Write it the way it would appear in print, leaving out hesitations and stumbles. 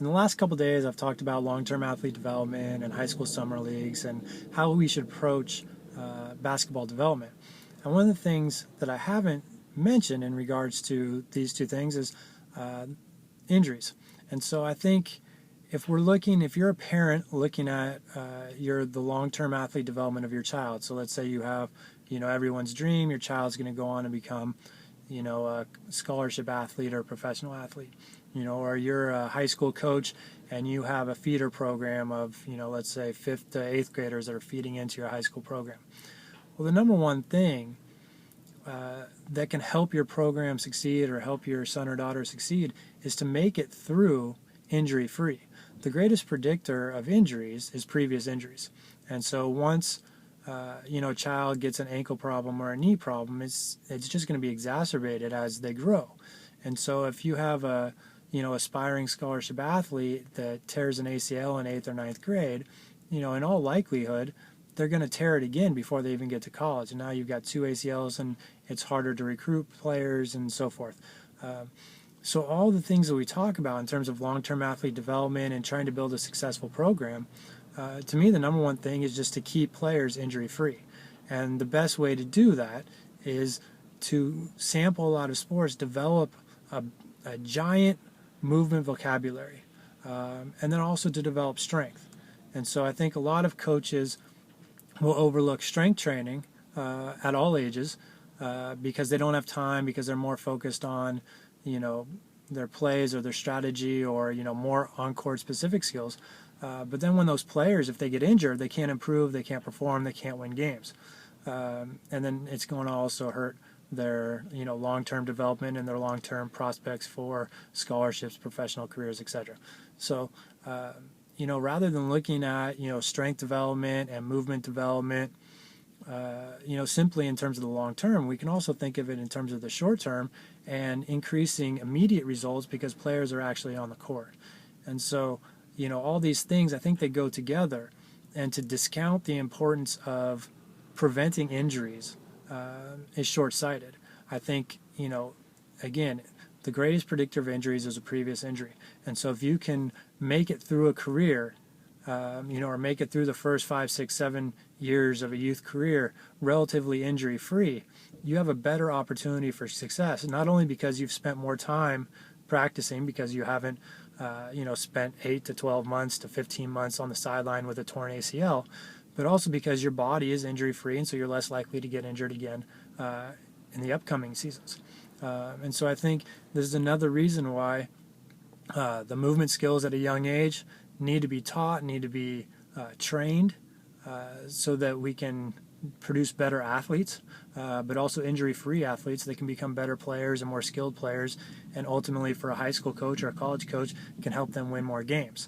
In the last couple days, I've talked about long-term athlete development and high school summer leagues and how we should approach basketball development. And one of the things that I haven't mentioned in regards to these two things is injuries. And so I think if you're a parent looking at the long-term athlete development of your child, so let's say you have, everyone's dream, your child's going to go on and become, a scholarship athlete or a professional athlete, or you're a high school coach and you have a feeder program of, let's say 5th to 8th graders that are feeding into your high school program. Well, the number one thing that can help your program succeed or help your son or daughter succeed is to make it through injury-free. The greatest predictor of injuries is previous injuries. And so once a child gets an ankle problem or a knee problem, it's just going to be exacerbated as they grow. And so if you have a aspiring scholarship athlete that tears an ACL in 8th or 9th grade, in all likelihood, they're going to tear it again before they even get to college. And now you've got 2 ACLs and it's harder to recruit players and so forth. So all the things that we talk about in terms of long-term athlete development and trying to build a successful program, to me the number one thing is just to keep players injury-free. And the best way to do that is to sample a lot of sports, develop a giant movement vocabulary, and then also to develop strength. And so I think a lot of coaches will overlook strength training at all ages because they don't have time, because they're more focused on their plays or their strategy or more on-court specific skills. But then when those players, if they get injured, they can't improve, they can't perform, they can't win games. And then it's going to also hurt their long-term development and their long-term prospects for scholarships, professional careers, etc. So rather than looking at strength development and movement development simply in terms of the long term, we can also think of it in terms of the short term and increasing immediate results because players are actually on the court. And so all these things, I think they go together, and to discount the importance of preventing injuries is short-sighted. I think, again, the greatest predictor of injuries is a previous injury. And so if you can make it through a career, or make it through the first 5, 6, 7 years of a youth career relatively injury-free, you have a better opportunity for success, not only because you've spent more time practicing because you haven't spent 8 to 12 months to 15 months on the sideline with a torn ACL, but also because your body is injury-free, and so you're less likely to get injured again in the upcoming seasons. And so I think this is another reason why the movement skills at a young age need to be taught, need to be trained so that we can produce better athletes, but also injury-free athletes that can become better players and more skilled players, and ultimately for a high school coach or a college coach can help them win more games.